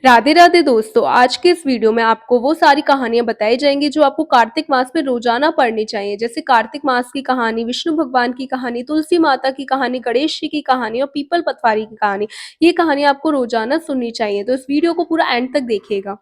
राधे राधे दोस्तों, आज के इस वीडियो में आपको वो सारी कहानियां बताई जाएंगी जो आपको कार्तिक मास में रोजाना पढ़नी चाहिए। जैसे कार्तिक मास की कहानी, विष्णु भगवान की कहानी, तुलसी माता की कहानी, गणेश जी की कहानी और पीपल पतवारी की कहानी। ये कहानी आपको रोजाना सुननी चाहिए, तो इस वीडियो को पूरा एंड तक देखिएगा।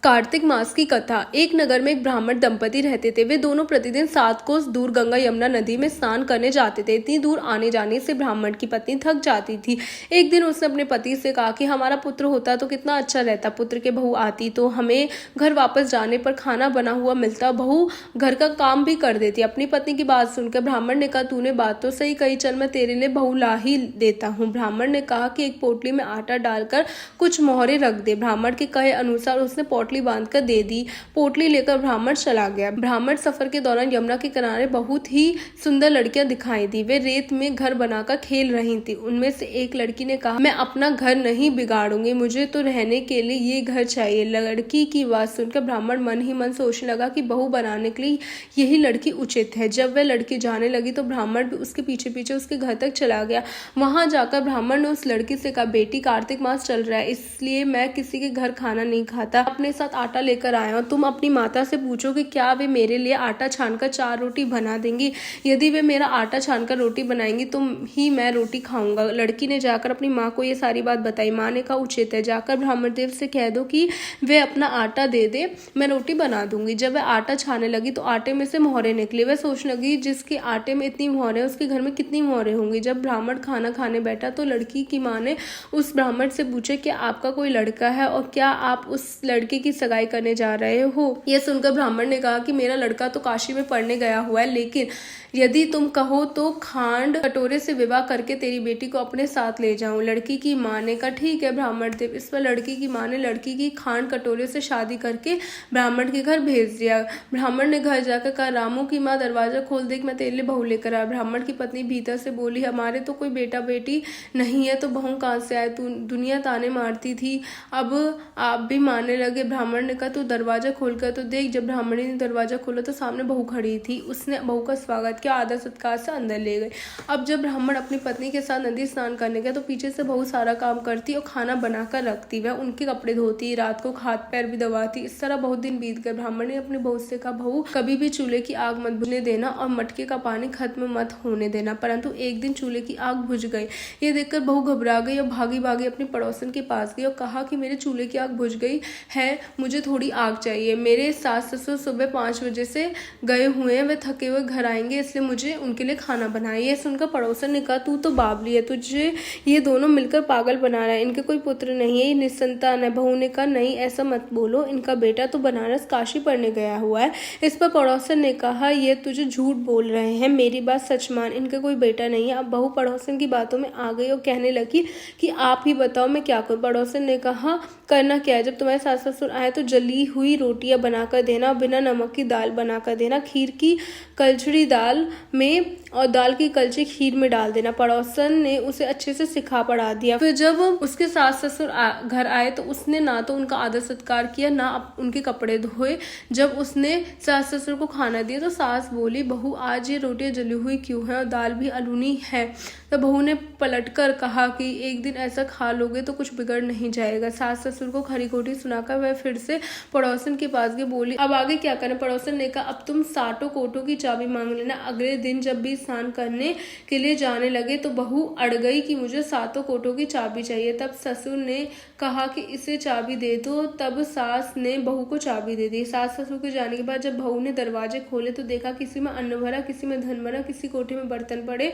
कार्तिक मास की कथा। एक नगर में एक ब्राह्मण दंपति रहते थे। वे दोनों प्रतिदिन 7 कोस दूर गंगा यमुना नदी में स्नान करने जाते थे। इतनी दूर आने जाने से ब्राह्मण की पत्नी थक जाती थी। एक दिन उसने अपने पति से कहा कि हमारा पुत्र होता तो कितना अच्छा रहता। पुत्र के बहू आती तो हमें घर वापस जाने पर खाना बना हुआ मिलता, बहू घर का काम भी कर देती। अपनी पत्नी की बात सुनकर ब्राह्मण ने कहा, तूने बात तो सही कही, चल मैं तेरे लिए बहू ला ही देता हूँ। ब्राह्मण ने कहा कि एक पोटली में आटा डालकर कुछ मोहरे रख दे। ब्राह्मण के कहे अनुसार उसने पोटली बांधकर दे दी। पोटली लेकर ब्राह्मण चला गया। ब्राह्मण सफर के दौरान यमुना के किनारे बहुत ही सुंदर लड़कियां दिखाई दी। वे रेत में घर बनाकर खेल रही थी। उनमें से एक लड़की ने कहा, मैं अपना घर नहीं बिगाड़ूंगी, मुझे तो रहने के लिए ये घर चाहिए। लड़की की बात सुनकर ब्राह्मण मन ही मन सोचने लगा कि बहू बनाने के लिए यही लड़की उचित है। जब वह लड़की जाने लगी तो ब्राह्मण भी उसके पीछे पीछे उसके घर तक चला गया। वहां जाकर ब्राह्मण ने उस लड़की से कहा, बेटी कार्तिक मास चल रहा है, इसलिए मैं किसी के घर खाना नहीं खाता, अपने साथ आटा लेकर आया हूं। तुम अपनी माता से पूछो कि क्या वे मेरे लिए आटा छानकर 4 रोटी बना देंगी। यदि वे मेरा आटा छानकर रोटी बनाएंगी तो ही मैं रोटी खाऊंगा। लड़की ने जाकर अपनी माँ को ये सारी बात बताई। माँ ने कहा, उचित है, जाकर ब्राह्मण देव से कह दो कि वे अपना आटा दे दे, मैं रोटी बना दूंगी। जब वह आटा छाने लगी तो आटे में से मोहरे निकले। वह सोचने लगी, जिसके आटे में इतनी मोहरे उसके घर में कितनी मोहरे होंगी। जब ब्राह्मण खाना खाने बैठा तो लड़की की माँ ने उस ब्राह्मण से पूछा कि आपका कोई लड़का है और क्या आप उस लड़के की सगाई करने जा रहे हो। यह सुनकर ब्राह्मण ने कहा कि मेरा लड़का तो काशी में पढ़ने गया हुआ है, लेकिन यदि तुम कहो तो खांड कटोरे से विवाह करके तेरी बेटी को अपने साथ ले जाऊं। लड़की की माँ ने कहा, ठीक है ब्राह्मण देव। इस पर लड़की की माँ ने लड़की की खांड कटोरे से शादी करके ब्राह्मण के घर भेज दिया। ब्राह्मण ने घर जाकर कहा, रामू की माँ दरवाजा खोल, देख मैं तेरे लिए बहू लेकर आया। ब्राह्मण की पत्नी भीतर से बोली, हमारे तो कोई बेटा बेटी नहीं है तो बहू कहाँ से आए, तू दुनिया ताने मारती थी, अब आप भी मारने लगे। ब्राह्मण ने कहा, तू दरवाजा खोलकर तो देख। जब ब्राह्मणी ने दरवाजा खोला तो सामने बहू खड़ी थी। उसने बहू का स्वागत किया, आदर सत्कार से अंदर ले गए। अब जब ब्राह्मण अपनी पत्नी के साथ नदी स्नान करने गया तो पीछे से बहू सारा काम करती और खाना बनाकर रखती। वह उनके कपड़े धोती, रात को हाथ पैर भी दबाती। इस तरह बहुत दिन बीत गए। ब्राह्मण ने अपनी बहू से कहा, बहू कभी भी चूल्हे की आग मत बुझने देना और मटके का पानी खत्म मत होने देना। परंतु एक दिन चूल्हे की आग बुझ गई। ये देखकर बहू घबरा गई और भागी भागी अपनी पड़ोसन के पास गई और कहा कि मेरे चूल्हे की आग बुझ गई है, मुझे थोड़ी आग चाहिए। मेरे सास ससुर सुबह 5 बजे से गए हुए हैं, वे थके हुए घर आएंगे, इसलिए मुझे उनके लिए खाना बनाइए। यह सुनकर पड़ोसन ने कहा, तू तो बावली है, तुझे ये दोनों मिलकर पागल बना रहे हैं, इनके कोई पुत्र नहीं है, ये निसंतान है। बहू ने कहा, नहीं ऐसा मत बोलो, इनका बेटा तो बनारस काशी पढ़ने गया हुआ है। इस पर पड़ोसन ने कहा, ये तुझे झूठ बोल रहे हैं, मेरी बात सच मान, इनका कोई बेटा नहीं है। अब बहू पड़ोसन की बातों में आ गई और कहने लगी कि आप ही बताओ मैं क्या करूं। पड़ोसन ने कहा, करना क्या है, जब तुम्हारे सास ससुर आए तो जली हुई रोटियां बनाकर देना, बिना नमक की दाल बनाकर देना, खीर की कलछड़ी दाल में और दाल की कलछी खीर में डाल देना। पड़ोसन ने उसे अच्छे से सिखा पढ़ा दिया। फिर जब उसके सास ससुर घर आए तो उसने ना तो उनका आदर सत्कार किया, ना उनके कपड़े धोए। जब उसने सास ससुर को खाना दिया तो सास बोली, बहू आज ये रोटियां जली हुई क्यों है और दाल भी अलूनी है। तो बहू ने पलटकर कहा कि एक दिन ऐसा खा लोगे तो कुछ बिगड़ नहीं जाएगा। सास ससुर को खरी खोटी सुनाकर वह फिर से पड़ोसन के पास गई। बोली, अब आगे क्या करें। पड़ोसन ने कहा, अब तुम 6 कोटों की चाबी मांग लेना। अगले दिन जब भी स्नान करने के लिए जाने लगे तो बहू अड़ गई कि मुझे 7 कोटों की चाबी चाहिए। तब ससुर ने कहा कि इसे चाबी दे दो। तब सास ने बहू को चाबी दे दी। सास ससुर के जाने के बाद जब बहू ने दरवाजे खोले तो देखा किसी में अन्न भरा, किसी में धन भरा, किसी कोठे में बर्तन पड़े।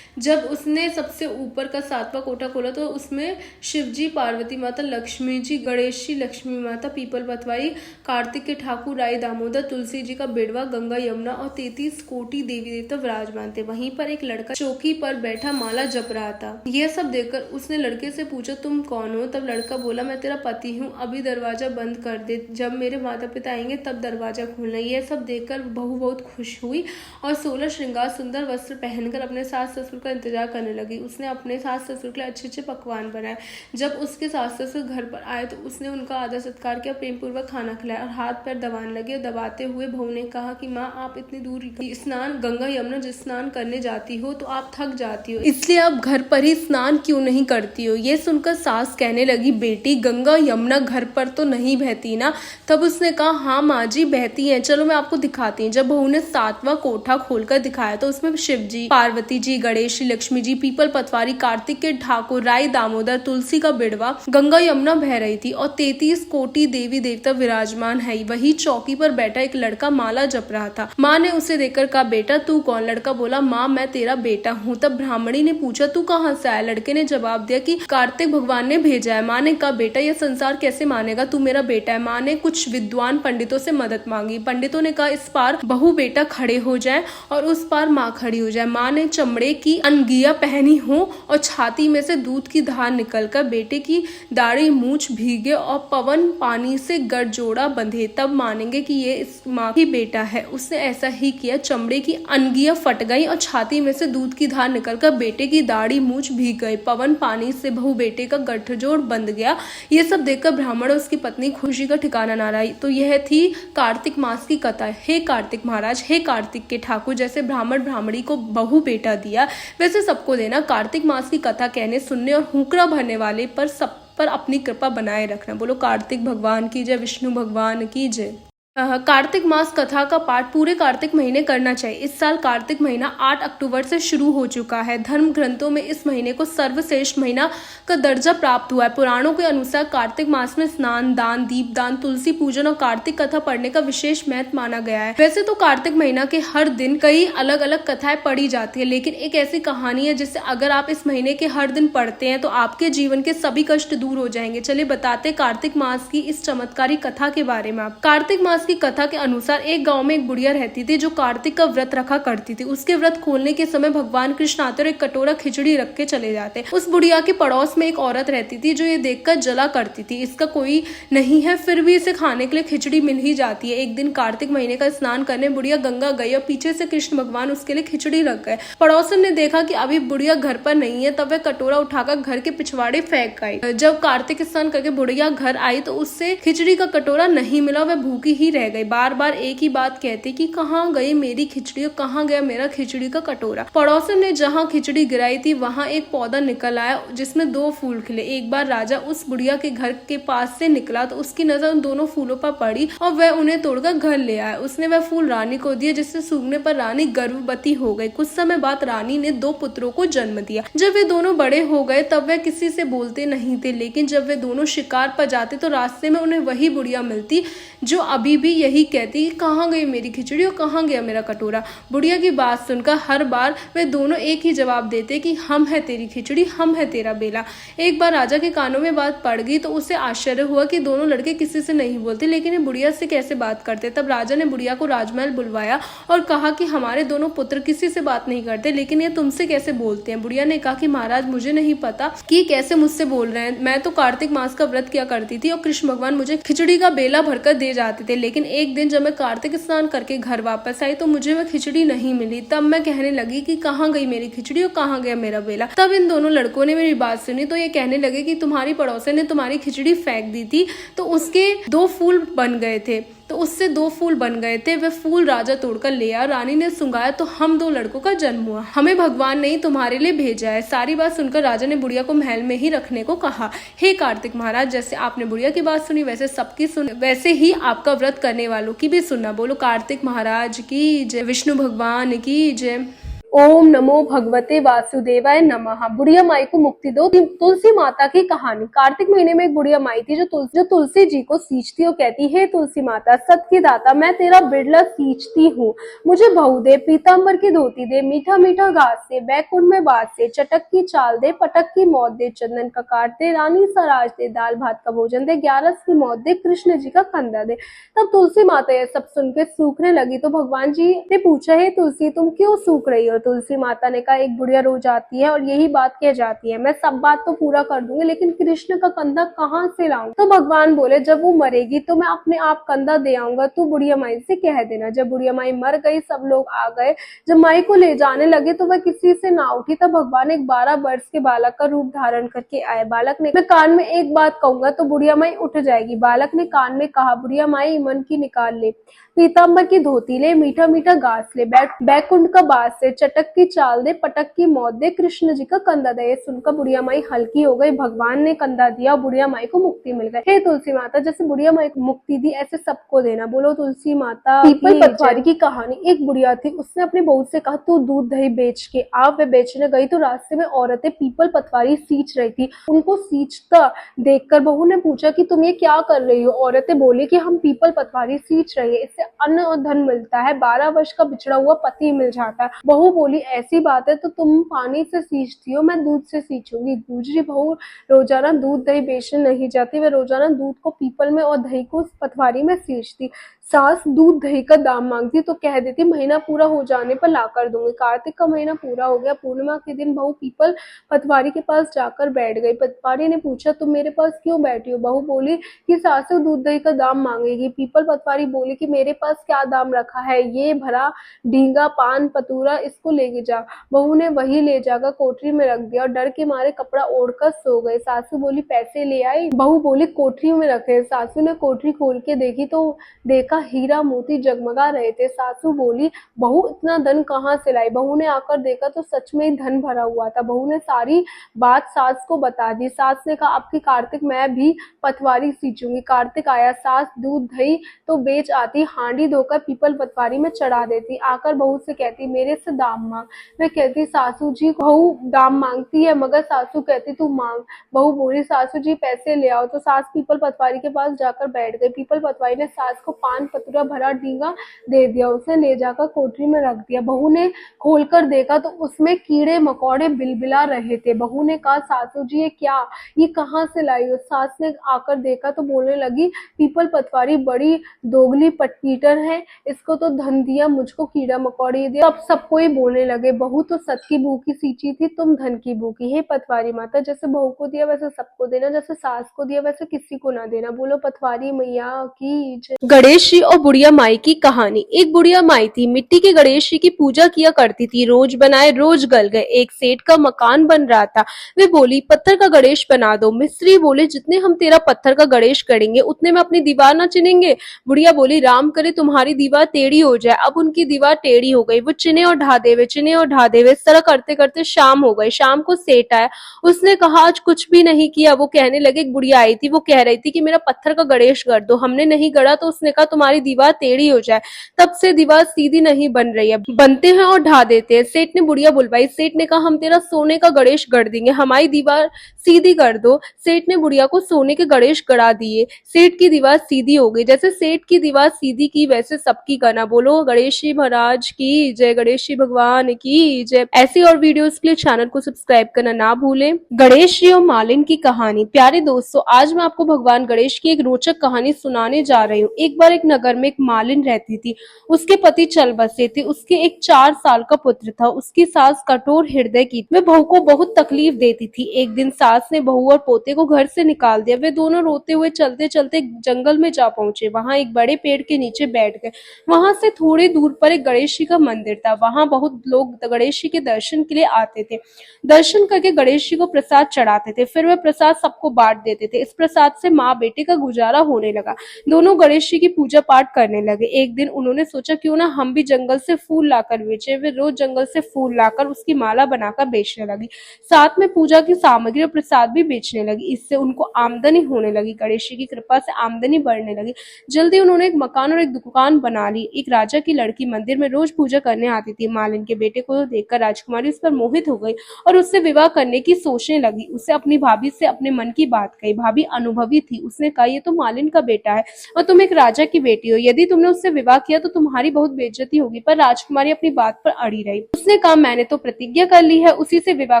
जब उसने सबसे ऊपर का 7वां कोटा खोला तो उसमें शिवजी, पार्वती माता, लक्ष्मी जी, गणेश जी, लक्ष्मी माता, पीपल पतवारी, कार्तिक के ठाकुर, राई दामोदर, तुलसी जी का बेड़वा, गंगा यमुना और 33 कोटि देवी देवता विराजमान थे। वहीं पर एक लड़का चौकी पर बैठा माला जप रहा था। यह सब देखकर उसने लड़के से पूछा, तुम कौन हो। तब लड़का बोला, मैं तेरा पति हूँ, अभी दरवाजा बंद कर दे, जब मेरे माता पिता आएंगे तब दरवाजा खोलना। यह सब देखकर बहू बहुत खुश हुई और 16 श्रृंगार सुंदर वस्त्र पहनकर अपने सास ससुर का इंतजार करने लगी। उसने अपने सास ससुर के लिए अच्छे अच्छे पकवान बनाए। जब उसके सास ससुर घर पर आए तो उसने उनका आदर सत्कार किया, प्रेम पूर्वक खाना खिलाया और हाथ पैर दबाने लगे और दबाते हुए बहू ने कहा कि माँ आप इतनी दूर स्नान गंगा यमुना स्नान करने जाती हो तो आप थक जाती हो, इसलिए आप घर पर ही स्नान क्यों नहीं करती हो। ये सुनकर सास कहने लगी बेटी गंगा यमुना घर पर तो नहीं बहती ना। तब उसने कहा हाँ माँ जी बहती है, चलो मैं आपको दिखाती हूँ। जब बहू ने 7वां कोठा खोलकर दिखाया तो उसमें शिव जी, पार्वती जी, गणेश जी, लक्ष्मी जी, पीपल पतवारी, कार्तिक के ठाकुर, राय दामोदर, तुलसी का बिड़वा, गंगा यमुना बह रही थी और 33 कोटि देवी देवता विराजमान है। वही चौकी पर बैठा एक लड़का माला जप रहा था। माँ ने उसे देखकर कहा बेटा तू कौन। लड़का बोला माँ मैं तेरा बेटा हूँ। तब ब्राह्मणी ने पूछा तू कहाँ से आया। लड़के ने जवाब दिया कि कार्तिक भगवान ने भेजा है। माँ ने कहा बेटा यह संसार कैसे मानेगा, तू मेरा बेटा है। माँ ने कुछ विद्वान पंडितों से मदद मांगी। पंडितों ने कहा इस पार बहू बेटा खड़े हो जाए और उस पार माँ खड़ी हो जाए। माँ ने चमड़े की अनगिया पहनी हो और छाती में से दूध की धार निकलकर बेटे की दाढ़ी मूछ भीगे और पवन पानी से गठजोड़ा बंधे, तब मानेंगे कि ये इस माँ की बेटा है। उसने ऐसा ही किया। चमड़े की अनगिया फट गई और छाती में से दूध की धार निकलकर बेटे की दाढ़ी मूछ भीग गई। पवन पानी से बहू बेटे का गठजोड़ बंध गया। ये सब देखकर ब्राह्मण और उसकी पत्नी खुशी का ठिकाना ना रहा। तो यह थी कार्तिक मास की कथा। हे कार्तिक महाराज, हे कार्तिक के ठाकुर, जैसे ब्राह्मण ब्राह्मणी को बहू बेटा दिया वैसे सबको देना। कार्तिक मास की कथा कहने सुनने और हुंकरा भरने वाले पर सब पर अपनी कृपा बनाए रखना। बोलो कार्तिक भगवान की जय, विष्णु भगवान की जय। कार्तिक मास कथा का पाठ पूरे कार्तिक महीने करना चाहिए। इस साल कार्तिक महीना 8 अक्टूबर से शुरू हो चुका है। धर्म ग्रंथों में इस महीने को सर्वश्रेष्ठ महीना का दर्जा प्राप्त हुआ है। पुराणों के अनुसार कार्तिक मास में स्नान दान, दीपदान, तुलसी पूजन और कार्तिक कथा पढ़ने का विशेष महत्व माना गया है। वैसे तो कार्तिक महीना के हर दिन कई अलग अलग कथाएं पढ़ी जाती है, लेकिन एक ऐसी कहानी है जिसे अगर आप इस महीने के हर दिन पढ़ते हैं तो आपके जीवन के सभी कष्ट दूर हो जाएंगे। चलिए बताते कार्तिक मास की इस चमत्कारी कथा के बारे में। कार्तिक मास की कथा के अनुसार एक गांव में एक बुढ़िया रहती थी जो कार्तिक का व्रत रखा करती थी। उसके व्रत खोलने के समय भगवान कृष्ण आते और एक कटोरा खिचड़ी रख के चले जाते। उस बुढ़िया के पड़ोस में एक औरत रहती थी जो ये देखकर जला करती थी इसका कोई नहीं है, फिर भी इसे खाने के लिए खिचड़ी मिल ही जाती है। एक दिन कार्तिक महीने का स्नान करने बुढ़िया गंगा गई और पीछे से कृष्ण भगवान उसके लिए खिचड़ी रख गए। पड़ोसन ने देखा कि अभी बुढ़िया घर पर नहीं है, तब वह कटोरा उठाकर घर के पिछवाड़े फेंक गई। जब कार्तिक स्नान करके बुढ़िया घर आई तो उससे खिचड़ी का कटोरा नहीं मिला, वह भूखी ही रह गई। बार बार एक ही बात कहती कि कहाँ गई मेरी खिचड़ी और कहाँ गया मेरा खिचड़ी का कटोरा। पड़ोसन ने जहाँ खिचड़ी गिराई थी वहाँ एक पौधा निकल आया जिसमें 2 फूल खिले। एक बार राजा उस बुढ़िया के घर के पास से निकला तो उसकी नजर उन दोनों फूलों पर पड़ी और वह उन्हें तोड़कर घर ले आया। उसने वह फूल रानी को दिए जिससे सूंघने पर रानी गर्भवती हो गई। कुछ समय बाद रानी ने 2 पुत्रों को जन्म दिया। जब वे दोनों बड़े हो गए तब वह किसी से बोलते नहीं थे, लेकिन जब वे दोनों शिकार पर जाते तो रास्ते में उन्हें वही बुढ़िया मिलती जो अभी भी यही कहती कहाँ गई मेरी खिचड़ी और कहाँ गया मेरा कटोरा। बुढ़िया की बात सुनकर हर बार वे दोनों एक ही जवाब देते कि हम है तेरी खिचड़ी, हम है तेरा बेला। एक बार राजा के कानों में बात पड़ गई तो उसे आश्चर्य हुआ कि दोनों लड़के किसी से नहीं बोलते, लेकिन ये बुढ़िया से कैसे बात करते। तब राजा ने बुढ़िया को राजमहल बुलवाया और कहा कि हमारे दोनों पुत्र किसी से बात नहीं करते, लेकिन ये तुमसे कैसे बोलते हैं। बुढ़िया ने कहा कि महाराज मुझे नहीं पता कि कैसे मुझसे बोल रहे हैं। मैं तो कार्तिक मास का व्रत किया करती थी और कृष्ण भगवान मुझे खिचड़ी का बेला भरकर दे जाते थे, लेकिन एक दिन जब मैं कार्तिक स्नान करके घर वापस आई तो मुझे वह खिचड़ी नहीं मिली। तब मैं कहने लगी कि कहाँ गई मेरी खिचड़ी और कहाँ गया मेरा बेला। तब इन दोनों लड़कों ने मेरी बात सुनी तो ये कहने लगे कि तुम्हारी पड़ोसन ने तुम्हारी खिचड़ी फेंक दी थी तो उसके 2 फूल बन गए थे, तो उससे 2 फूल बन गए थे। वे फूल राजा तोड़कर ले आया, रानी ने सुंघाया तो हम 2 लड़कों का जन्म हुआ। हमें भगवान ने ही तुम्हारे लिए भेजा है। सारी बात सुनकर राजा ने बुढ़िया को महल में ही रखने को कहा। हे कार्तिक महाराज, जैसे आपने बुढ़िया की बात सुनी वैसे सबकी सुन, वैसे ही आपका व्रत करने वालों की भी सुनना। बोलो कार्तिक महाराज की जय, विष्णु भगवान की जय। ओम नमो भगवते वासुदेवाय नमः। बुढ़िया माई को मुक्ति दो। तुलसी माता की कहानी। कार्तिक महीने में एक बुढ़िया माई थी जो तुलसी जी को सींचती और कहती है तुलसी माता सत की दाता, मैं तेरा बिड़ला सींचती हूँ, मुझे बहू दे, पीताम्बर की धोती दे, मीठा मीठा घास से, बैकुंठ में बात से, चटक की चाल दे, पटक की मौत दे, चंदन का काट दे, रानी सराज दे, दाल भात का भोजन दे, 11 की मौत दे, कृष्ण जी का कंधा दे। तब तुलसी माता ये सब सुन के सूखने लगी तो भगवान जी ने पूछा, हे तुलसी तुम क्यों सूख रही हो। तुलसी माता ने कहा एक बुढ़िया रो जाती है और यही बात कह जाती है, मैं सब बात तो पूरा कर दूंगी लेकिन कृष्ण का कंधा कहाँ से लाऊं। तो भगवान बोले जब वो मरेगी तो मैं अपने आप कंधा दे आऊंगा, तू बुढ़िया माई से कह देना। जब बुढ़िया माई मर गई सब लोग आ गए, जब माई को ले जाने लगे तो वह किसी से ना उठी। तब भगवान एक 12 वर्ष के बालक का रूप धारण करके आए। बालक ने मैं कान में एक बात कहूंगा तो बुढ़िया माई उठ जाएगी। बालक ने कान में कहा, बुढ़िया माई मन की निकाल ले, पीताम्बर की धोती ले, मीठा मीठा घास ले, बैकुंठ का बास ले, चटक की चाल दे, पटक की मौत दे, कृष्ण जी का कंधा दे। सुनकर बुढ़िया माई हल्की हो गई। भगवान ने कंधा दिया और बुढ़िया माई को मुक्ति मिल गई। हे तुलसी माता, जैसे बुढ़िया माई को मुक्ति दी ऐसे सबको देना। बोलो तुलसी माता। पीपल पटवारी की कहानी। एक बुढ़िया थी, उसने अपनी बहू से कहा तू दूध दही बेच के आ। वे बेचने गई तो रास्ते में औरतें पीपल पटवारी सींच रही थी। उनको सींचता देखकर बहू ने पूछा कि तुम ये क्या कर रही हो। औरतें बोली कि हम पीपल पटवारी सींच रही है, इससे अन्न और धन मिलता है, 12 वर्ष का बिछड़ा हुआ पति मिल जाता है। बहू बोली ऐसी बात है तो तुम पानी से सींचती हो, मैं दूध से सींचूंगी। दूसरी बहू रोजाना दूध दही बेचने नहीं जाती, वे रोजाना दूध को पीपल में और दही को पटवारी में सींचती। सास दूध दही का दाम मांगती तो कह देती महीना पूरा हो जाने पर ला कर दूंगी। कार्तिक का महीना पूरा हो गया। पूर्णिमा के दिन बहू पीपल पटवारी के पास जाकर बैठ गई। पटवारी ने पूछा तुम मेरे पास क्यों बैठी हो। बहू बोली कि सासू दूध दही का दाम मांगेगी। पीपल पटवारी बोली कि मेरे पास क्या दाम रखा है, ये भरा डींगा पान पतूरा, इसको लेके जा। बहू ने वही ले जाकर कोठरी में रख दिया और डर के मारे कपड़ा ओढ़कर सो गए। सासू बोली पैसे ले आई। बहू बोली कोठरी में रखे। सासू ने कोठरी खोल के देखी तो देखा हीरा मोती जगमगा रहे थे। सासू बोली बहू इतना धन कहाँ से लाई। बहू ने आकर देखा तो सच में ही धन भरा हुआ था। बहू ने सारी बात सास को बता दी। सास ने कहा आपकी कार्तिक मैं भी पटवारी सींचूंगी। कार्तिक आया, सास दूध दही तो बेच आती, हांडी धोकर पीपल पटवारी में चढ़ा देती। आकर बहू से कहती मेरे से दाम मांग। मैं कहती सासू जी, बहू दाम मांगती है मगर सासू कहती तू मांग। बहू बोली सासू जी पैसे ले आओ। तो सास पीपल पटवारी के पास जाकर बैठ गई। पीपल पटवारी ने सास को पान पतूरा भरा डींगा दे दिया, उसे ले जाकर कोठरी में रख दिया। बहू ने खोलकर देखा तो उसमें कीड़े मकोड़े बिलबिला रहे थे। बहू ने कहा सासू जी ये क्या, ये कहाँ से लाई हो। सास ने आकर देखा तो बोलने लगी पीपल पटवारी बड़ी दोगली पटपीटर है, इसको तो धन दिया, मुझको कीड़ा मकोड़े दिया। अब सबको ही बोलने लगे बहू तो सत की भूखी सींची थी, तुम धन की भूखी। हे पटवारी माता, जैसे बहू को दिया वैसे सबको देना, जैसे सास को दिया वैसे किसी को ना देना। बोलो पटवारी मैया की जय। गणेश जी और बुढ़िया माई की कहानी। एक बुढ़िया माई थी, मिट्टी के गणेश जी की पूजा किया करती थी। रोज बनाए रोज गल गए। एक सेठ का मकान बन रहा था। वे बोली पत्थर का गणेश बना दो। मिस्त्री बोले जितने हम तेरा पत्थर का गणेश करेंगे उतने में अपनी दीवार ना चिनेंगे। बुढ़िया बोली राम करे तुम्हारी दीवार टेढ़ी हो जाए। अब उनकी दीवार टेढ़ी हो गई। वो चिने और ढा देवे, चिने और ढा देवे। इस तरह करते करते शाम हो गई। शाम को सेठ आया, उसने कहा आज कुछ भी नहीं किया। वो कहने लगे एक बुढ़िया आई थी, वो कह रही थी कि मेरा पत्थर का गणेश गढ़ दो। हमने नहीं गढ़ा तो उसने कहा तुम्हारी दीवार टेढ़ी हो जाए। तब से दीवार सीधी नहीं बन रही है, बनते हैं और ढा देते हैं। सेठ ने बुढ़िया बुलवाई। सेठ ने कहा हम तेरा सोने का गणेश गढ़ देंगे, हमारी दीवार सीधी कर दो। सेठ ने बुढ़िया को सोने के गणेश गढ़ा दिए। सेठ की दीवार सीधी हो गई। जैसे सेठ की दीवार सीधी की वैसे सबकी करना। बोलो गणेश जी महाराज की जय, गणेश जी भगवान की जय। ऐसी और वीडियोस के लिए चैनल को सब्सक्राइब करना ना भूलें। गणेश जी और मालिन की कहानी। प्यारे दोस्तों, आज मैं आपको भगवान गणेश की एक रोचक कहानी सुनाने जा रही हूँ। एक बार एक नगर में एक मालिन रहती थी। उसके पति चल बसे थे। उसके एक 4 साल का पुत्र था। उसकी सास कठोर हृदय की, वे बहू को बहुत तकलीफ देती थी। एक दिन सास ने बहू और पोते को घर से निकाल दिया। वे दोनों रोते हुए चलते चलते जंगल में जा पहुंचे। वहां एक बड़े पेड़ के नीचे बैठ गए। वहां से थोड़ी दूर पर एक गणेश जी का मंदिर था। वहां बहुत लोग गणेश जी के दर्शन के लिए आते थे। दर्शन करके गणेश जी को प्रसाद चढ़ाते थे। फिर वे प्रसाद सबको बांट देते थे। इस प्रसाद से माँ बेटे का गुजारा होने लगा। दोनों गणेश जी की पूजा पाठ करने लगे। एक दिन उन्होंने सोचा क्यों ना हम भी जंगल से फूल लाकर बेचे। वे रोज जंगल से फूल लाकर उसकी माला बनाकर बेचने लगी। साथ में पूजा की सामग्री और प्रसाद भी बेचने लगी। इससे उनको आमदनी होने लगी। गणेश जी की कृपा से आमदनी बढ़ने लगी। जल्दी उन्होंने एक मकान और एक दुकान बना ली। एक राजा की लड़की मंदिर में रोज पूजा करने आती थी। मालिन के बेटे को देखकर राजकुमारी उस पर मोहित हो गई और उससे विवाह करने की सोचने लगी। उसे अपनी भाभी से अपने मन की बात कही। भाभी अनुभवी थी। उसने कहा ये तो मालिन का बेटा है और तुम एक राजा की बेटी हो, यदि तुमने उससे विवाह किया तो तुम्हारी बहुत बेइज्जती होगी। पर राजकुमारी अपनी बात पर अड़ी रही। उसने कहा, मैंने तो प्रतिज्ञा कर ली है, उसी से विवाह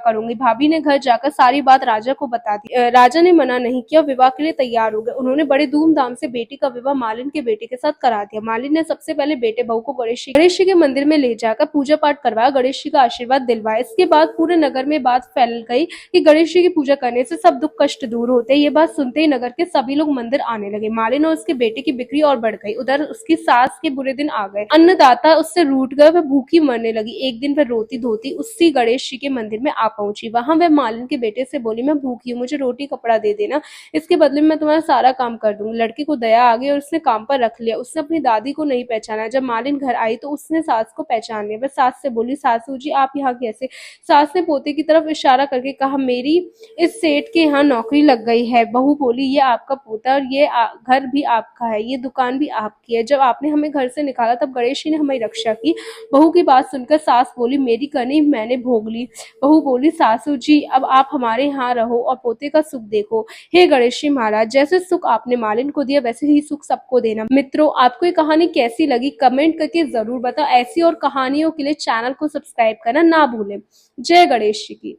करूंगी। भाभी ने घर जाकर सारी बात राजा को बता दी। राजा ने मना नहीं किया, विवाह के लिए तैयार हो गए। उन्होंने बड़े धूमधाम से बेटी का विवाह मालिन के बेटे के साथ करा दिया। मालिन ने सबसे पहले बेटे बहू को गणेश जी के मंदिर में ले जाकर पूजा पाठ करवाया, गणेश जी का आशीर्वाद दिलवाया। इसके बाद पूरे नगर में बात फैल गई कि गणेश जी की पूजा करने से सब दुख कष्ट दूर होते हैं। ये बात सुनते ही नगर के सभी लोग मंदिर आने लगे। मालिन और उसके बेटे की बिक्री और बढ़ गई। उधर उसकी सास के बुरे दिन आ गए। अन्नदाता उससे रूठ गए, वह भूखी मरने लगी। एक दिन वह रोती धोती उसी गणेश जी के मंदिर में आ पहुंची। वहां वह मालिन के बेटे से बोली, मैं भूखी हूँ, मुझे रोटी कपड़ा दे देना, इसके बदले में मैं तुम्हारा सारा काम कर दूंगी। लड़के को दया आ गई और उसने काम पर रख लिया। उसने अपनी दादी को नहीं पहचाना। जब मालिन घर आई तो उसने सास को पहचान लिया। वह सास से बोली, सासू जी आप यहाँ कैसे? सास ने पोते की तरफ इशारा करके कहा, मेरी इस सेठ के यहाँ नौकरी लग गई है। बहू बोली, ये आपका पोता और ये घर भी आपका है, ये दुकान भी आपकी है। जब आपने हमें घर से निकाला तब गणेश जी ने हमारी रक्षा की। बहू की बात सुनकर सास बोली, मेरी करनी मैंने भोग ली। बहू बोली, सासू जी अब आप हमारे यहाँ रहो और पोते का सुख देखो। हे गणेश जी महाराज, जैसे सुख आपने मालिन को दिया वैसे ही सुख सबको देना। मित्रों, आपको ये कहानी कैसी लगी कमेंट करके जरूर बताओ। ऐसी और कहानियों के लिए चैनल को सब्सक्राइब करना ना भूलें। जय गणेश जी की।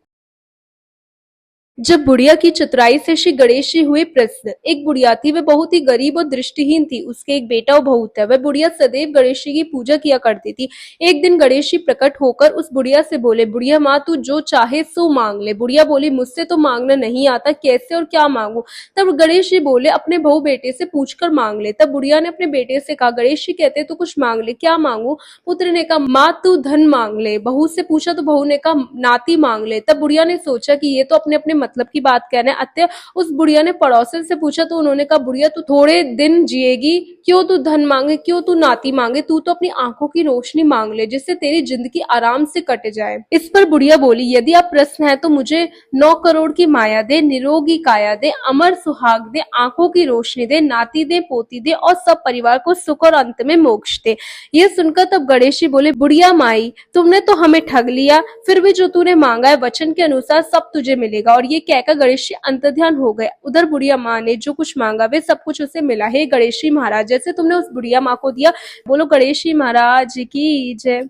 जब बुढ़िया की चतुराई से श्री गणेश जी हुए प्रसन्न। एक बुढ़िया थी, वह बहुत ही गरीब और दृष्टिहीन थी। उसके एक बेटा और बहू था। वह बुढ़िया सदैव गणेश जी की पूजा किया करती थी। एक दिन गणेश जी प्रकट होकर उस बुढ़िया से बोले, बुढ़िया माँ तू जो चाहे सो मांग ले। बुढ़िया बोली, मुझसे तो मांगना नहीं आता, कैसे और क्या मांगू? तब गणेश जी बोले, अपने बहू बेटे से पूछकर मांग ले। तब बुढ़िया ने अपने बेटे से कहा, गणेश जी कहते तो कुछ मांग ले, क्या मांगू? पुत्र ने कहा, माँ तू धन मांग ले। बहू से पूछा तो बहू ने कहा, नाती मांग ले। तब बुढ़िया ने सोचा कि ये तो अपने अपने मतलब की बात कह रहे हैं। अतः उस बुढ़िया ने पड़ोसन से पूछा तो उन्होंने कहा, बुढ़िया तू थोड़े दिन जिएगी, क्यों तू धन मांगे, क्यों तू नाती मांगे? तू तो अपनी आंखों की रोशनी मांग ले, जिससे तेरी जिंदगी आराम से कट जाए। इस पर बुढ़िया बोली, यदि आप प्रसन्न है तो मुझे 9 करोड़ की माया दे, निरोगी काया दे, अमर सुहाग दे, आंखों की रोशनी दे, नाती दे, पोती दे और सब परिवार को सुख और अंत में मोक्ष दे। ये सुनकर तब गणेश जी बोले, बुढ़िया माई तुमने तो हमें ठग लिया, फिर भी जो तूने मांगा है वचन के अनुसार सब तुझे मिलेगा। और ये कहकर गणेश जी अंतर्ध्यान हो गए। उधर बुढ़िया माँ ने जो कुछ मांगा वे सब कुछ उसे मिला। हे गणेश जी महाराज, जैसे तुमने उस बुढ़िया माँ को दिया, बोलो गणेश जी महाराज की जय।